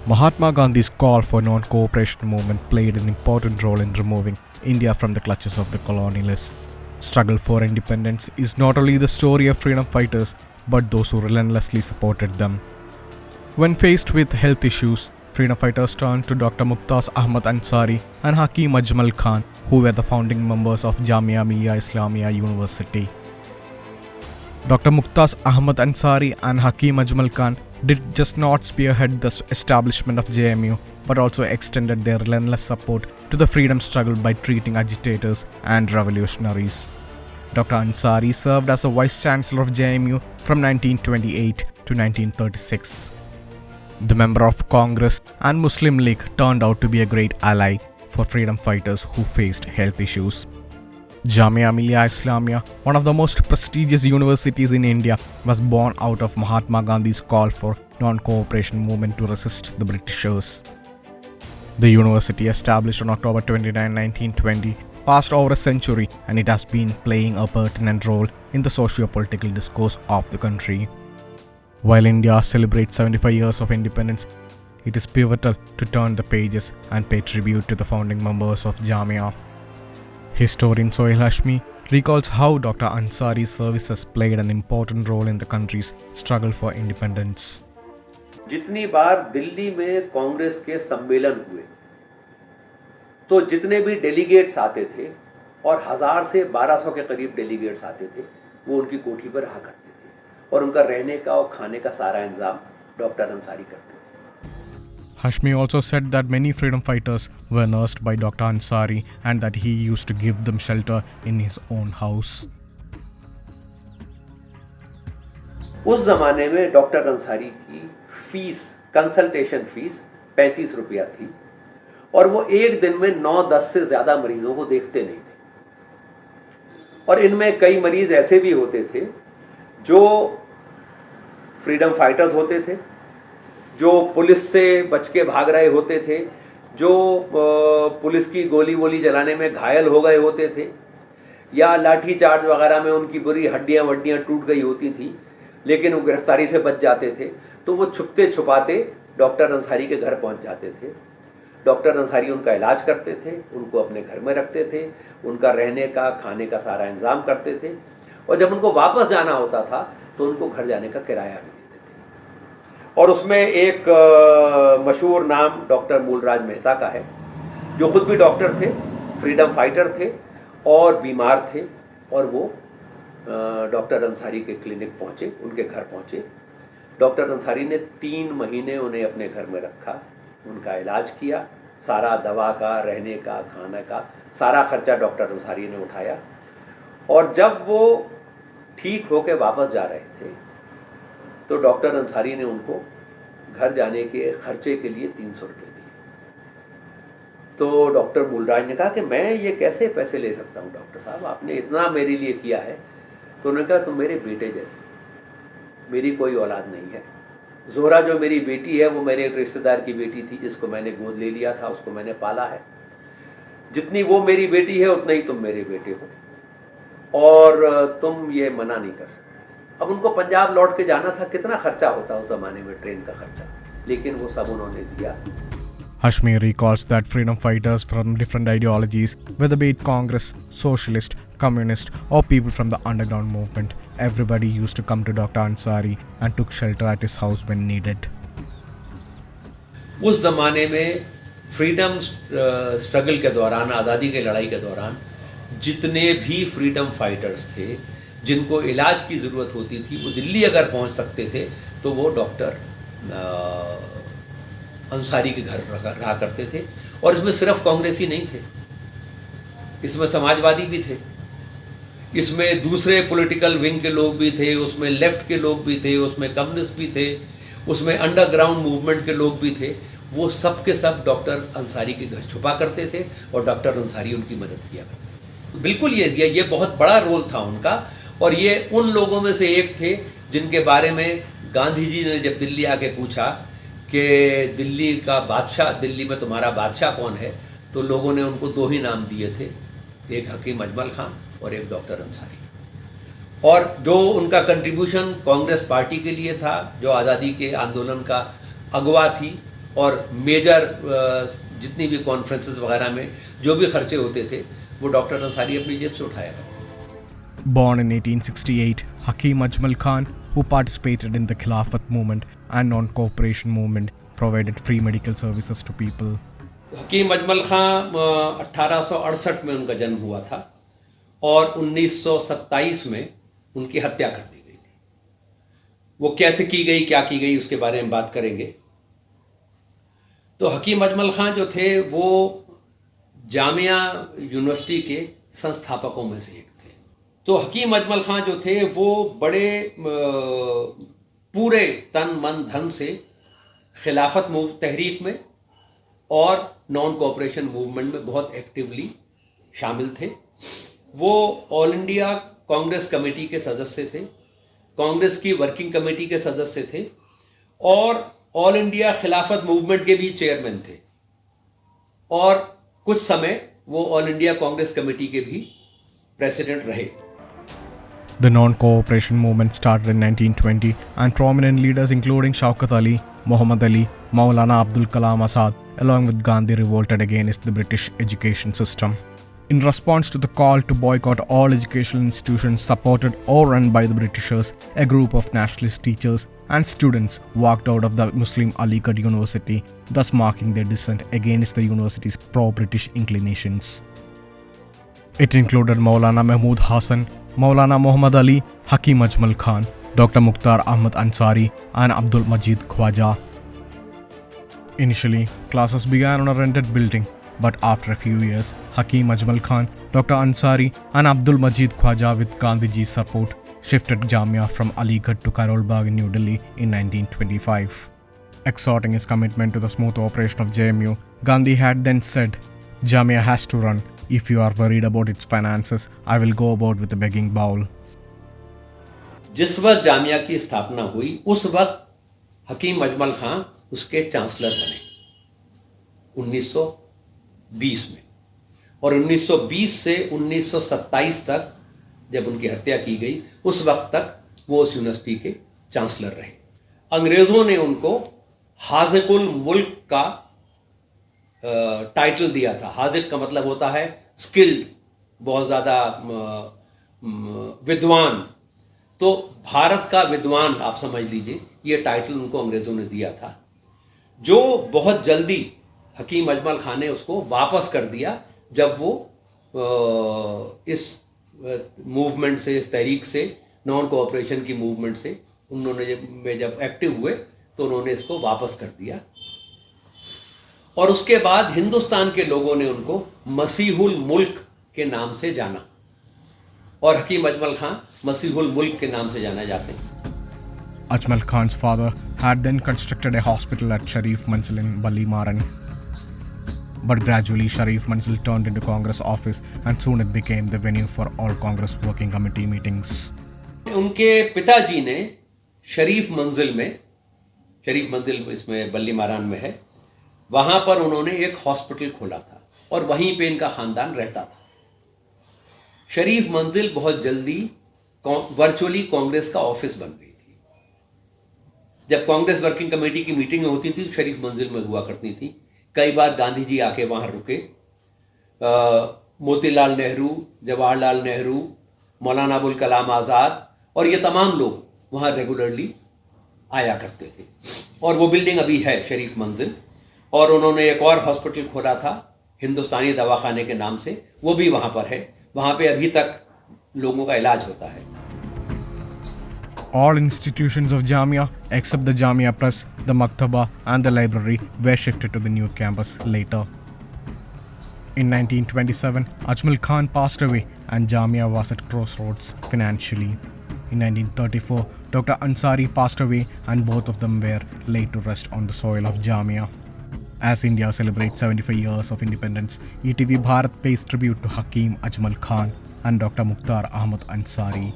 Mahatma Gandhi's call for non-cooperation movement played an important role in removing India from the clutches of the colonialists. Struggle for independence is not only the story of freedom fighters, but those who relentlessly supported them. When faced with health issues, freedom fighters turned to Dr. Mumtaz Ahmad Ansari and Hakim Ajmal Khan, who were the founding members of Jamia Millia Islamia University. Dr. Mumtaz Ahmad Ansari and Hakim Ajmal Khan did just not spearhead the establishment of JMU, but also extended their relentless support to the freedom struggle by treating agitators and revolutionaries. Dr. Ansari served as a Vice Chancellor of JMU from 1928 to 1936. The member of Congress and Muslim League turned out to be a great ally for freedom fighters who faced health issues. Jamia Millia Islamia, one of the most prestigious universities in India, was born out of Mahatma Gandhi's call for non-cooperation movement to resist the Britishers. The university, established on October 29, 1920, passed over a century, and it has been playing a pertinent role in the socio-political discourse of the country. While India celebrates 75 years of independence, it is pivotal to turn the pages and pay tribute to the founding members of Jamia. Historian Sohail Hashmi recalls how Dr. Ansari's services played an important role in the country's struggle for independence. जितनी बार दिल्ली में कांग्रेस के सम्मेलन हुए तो जितने भी delegates आते थे और 1000 से 1200 के करीब डेलीगेट्स आते थे, वो उनकी कोठी पर रहा करते थे और उनका रहने का और खाने का सारा इंतजाम डॉक्टर अंसारी करते थे. Hashmi also said that many freedom fighters were nursed by Dr. Ansari and that he used to give them shelter in his own house. उस जमाने में डॉक्टर अंसारी की फीस, कंसल्टेशन फीस 35 रुपया थी और वो एक दिन में 9-10 से ज्यादा मरीजों को देखते नहीं थे. और इनमें कई मरीज ऐसे भी होते थे जो फ्रीडम फाइटर्स होते थे, जो पुलिस से बच के भाग रहे होते थे, जो पुलिस की गोली वोली जलाने में घायल हो गए होते थे, या लाठी चार्ज वगैरह में उनकी बुरी हड्डियां वड्डियां टूट गई होती थी, लेकिन वो गिरफ्तारी से बच जाते थे. तो वो छुपते छुपाते डॉक्टर अंसारी के घर पहुंच जाते थे. डॉक्टर अंसारी उनका इलाज करते थे, उनको अपने घर में रखते थे, उनका रहने का खाने का सारा इंतजाम करते थे, और जब उनको वापस जाना होता था तो उनको घर जाने का किराया भी देते थे. और उसमें एक मशहूर नाम डॉक्टर मूलराज मेहता का है, जो खुद भी डॉक्टर थे, फ्रीडम फाइटर थे और बीमार थे, और वो डॉक्टर अंसारी के क्लिनिक पहुंचे, उनके घर पहुंचे. डॉक्टर अंसारी ने 3 महीने उन्हें अपने घर में रखा, उनका इलाज किया, सारा दवा का, रहने का, खाने का सारा खर्चा डॉक्टर अंसारी ने उठाया. और जब वो ठीक होकर वापस जा रहे थे तो डॉक्टर अंसारी ने उनको घर जाने के खर्चे के लिए 300 रुपये दिए. तो डॉक्टर मूलराज ने कहा कि मैं ये कैसे पैसे ले सकता हूँ डॉक्टर साहब, आपने इतना मेरे लिए किया है. तो उन्होंने कहा तुम मेरे बेटे जैसे, मेरी कोई औलाद नहीं है. जोहरा जो मेरी बेटी है वो मेरे एक रिश्तेदार की बेटी थी, जिसको मैंने गोद ले लिया था, उसको मैंने पाला है. जितनी वो मेरी बेटी है उतना ही तुम मेरे बेटे हो, और तुम ये मना नहीं कर सकते. अब उनको पंजाब लौट के जाना था, कितना खर्चा होता उस जमाने में ट्रेन का खर्चा, लेकिन वो सब उन्होंने दिया. Hashmi recalls that freedom fighters from different ideologies, whether be it Congress, Socialist, Communist, or people from the underground movement, everybody used to come to Dr. Ansari and took shelter at his house when needed. उस जमाने में freedom struggle के दौरान, आज़ादी के लड़ाई के दौरान जितने भी फ्रीडम फाइटर्स थे जिनको इलाज की ज़रूरत होती थी, वो दिल्ली अगर पहुंच सकते थे तो वो डॉक्टर अंसारी के घर रहा करते थे. और इसमें सिर्फ कांग्रेसी नहीं थे, इसमें समाजवादी भी थे, इसमें दूसरे पॉलिटिकल विंग के लोग भी थे, उसमें लेफ्ट के लोग भी थे, उसमें कम्युनिस्ट भी थे, उसमें अंडरग्राउंड मूवमेंट के लोग भी थे. वो सब के सब डॉक्टर अंसारी के घर छुपा करते थे और डॉक्टर अंसारी उनकी मदद किया करते थे. बिल्कुल ये बहुत बड़ा रोल था उनका. और ये उन लोगों में से एक थे जिनके बारे में गांधी जी ने जब दिल्ली आके पूछा कि दिल्ली का बादशाह, दिल्ली में तुम्हारा बादशाह कौन है, तो लोगों ने उनको 2 ही नाम दिए थे, एक हकीम अजमल खान और एक डॉक्टर अंसारी. और जो उनका कंट्रीब्यूशन कांग्रेस पार्टी के लिए था, जो आज़ादी के आंदोलन का अगवा थी, और मेजर जितनी भी कॉन्फ्रेंसेस वगैरह में जो भी खर्चे होते थे वो डॉक्टर अंसारी अपनी जेब से उठाया। Born in 1868, Hakim Ajmal Khan, who participated in the Khilafat movement and non-cooperation movement, provided free medical services to people. Hakim Ajmal खां 1868 में उनका जन्म हुआ था और 1927 में उनकी हत्या कर दी गई थी। वो कैसे की गई, क्या की गई, उसके बारे में बात करेंगे। तो हकीम अजमल खां जो थे वो जामिया यूनिवर्सिटी के संस्थापकों में से एक थे। तो हकीम अजमल खां जो थे वो बड़े पूरे तन मन धन से खिलाफत तहरीक में और नॉन कोऑपरेशन मूवमेंट में बहुत एक्टिवली शामिल थे। वो ऑल इंडिया कांग्रेस कमेटी के सदस्य थे, कांग्रेस की वर्किंग कमेटी के सदस्य थे और ऑल इंडिया खिलाफत मूवमेंट के भी चेयरमैन थे और कुछ समय वो ऑल इंडिया कांग्रेस कमेटी के भी प्रेसिडेंट रहे। The non-cooperation movement started in 1920 and prominent leaders including Shaukat Ali, Muhammad Ali, Maulana Abdul Kalam Azad along with Gandhi revolted against the British education system. In response to the call to boycott all educational institutions supported or run by the Britishers, a group of nationalist teachers and students walked out of the Muslim Aligarh University, thus marking their dissent against the university's pro-British inclinations. It included Maulana Mahmud Hassan, Maulana Muhammad Ali, Hakim Ajmal Khan, Dr. Mukhtar Ahmad Ansari and Abdul Majid Khwaja. Initially, classes began on a rented building, but after a few years, Hakim Ajmal Khan, Dr. Ansari and Abdul Majid Khwaja with Gandhiji's support shifted Jamia from Aligarh to Karol Bagh in New Delhi in 1925. Exhorting his commitment to the smooth operation of JMU, Gandhi had then said, "Jamia has to run. If you are worried about its finances, I will go about with a begging bowl." जिस वक्त जामिया की स्थापना हुई उस वक्त हकीम अजमल खां उसके chancellor बने 1920 में और 1920 से 1927 तक जब उनकी हत्या की गई उस वक्त तक वो उस यूनिवर्सिटी के चांसलर रहे। अंग्रेजों ने उनको हाज़िकुल मुल्क का टाइटल दिया था। हाजिक का मतलब होता है स्किल्ड, बहुत ज़्यादा विद्वान। तो भारत का विद्वान आप समझ लीजिए, ये टाइटल उनको अंग्रेज़ों ने दिया था, जो बहुत जल्दी हकीम अजमल खान ने उसको वापस कर दिया जब वो इस मूवमेंट से, इस तहरीक से, नॉन कोऑपरेशन की मूवमेंट से उन्होंने जब एक्टिव हुए तो उन्होंने इसको वापस कर दिया। और उसके बाद हिंदुस्तान के लोगों ने उनको मसीहुल मुल्क के नाम से जाना और हकीम अजमल खां मसीहुल मुल्क के नाम से जाने जाते हैं। Ajmal Khan's father had then constructed a hospital at Sharif Manzil in Ballimaran. But gradually Sharif Manzil turned into Congress office and soon it became the venue for all Congress working committee meetings. उनके पिताजी ने शरीफ मंजिल इसमें बल्लीमारान में है, वहां पर उन्होंने एक हॉस्पिटल खोला था और वहीं पे इनका खानदान रहता था। शरीफ मंजिल बहुत जल्दी वर्चुअली कांग्रेस का ऑफिस बन गई थी। जब कांग्रेस वर्किंग कमेटी की मीटिंग होती थी तो शरीफ मंजिल में हुआ करती थी। कई बार गांधी जी आके वहां रुके, मोतीलाल नेहरू, जवाहरलाल नेहरू, मौलाना अबुल कलाम आज़ाद और ये तमाम लोग वहां रेगुलरली आया करते थे। और वो बिल्डिंग अभी है शरीफ मंजिल, और उन्होंने एक और हॉस्पिटल खोला था हिंदुस्तानी दवाखाने के नाम से, वो भी वहां पर है। वहां पे अभी तक लोगों का इलाज होता है। All institutions of Jamia except the Jamia Press, the Maktaba and the library were shifted to the new campus later. In 1927, Ajmal Khan passed away and Jamia was at crossroads financially. In 1934, Dr. Ansari passed away and both of them were laid to rest on the soil of Jamia. As India celebrates 75 years of independence, ETV Bharat pays tribute to Hakim Ajmal Khan and Dr. Mukhtar Ahmad Ansari.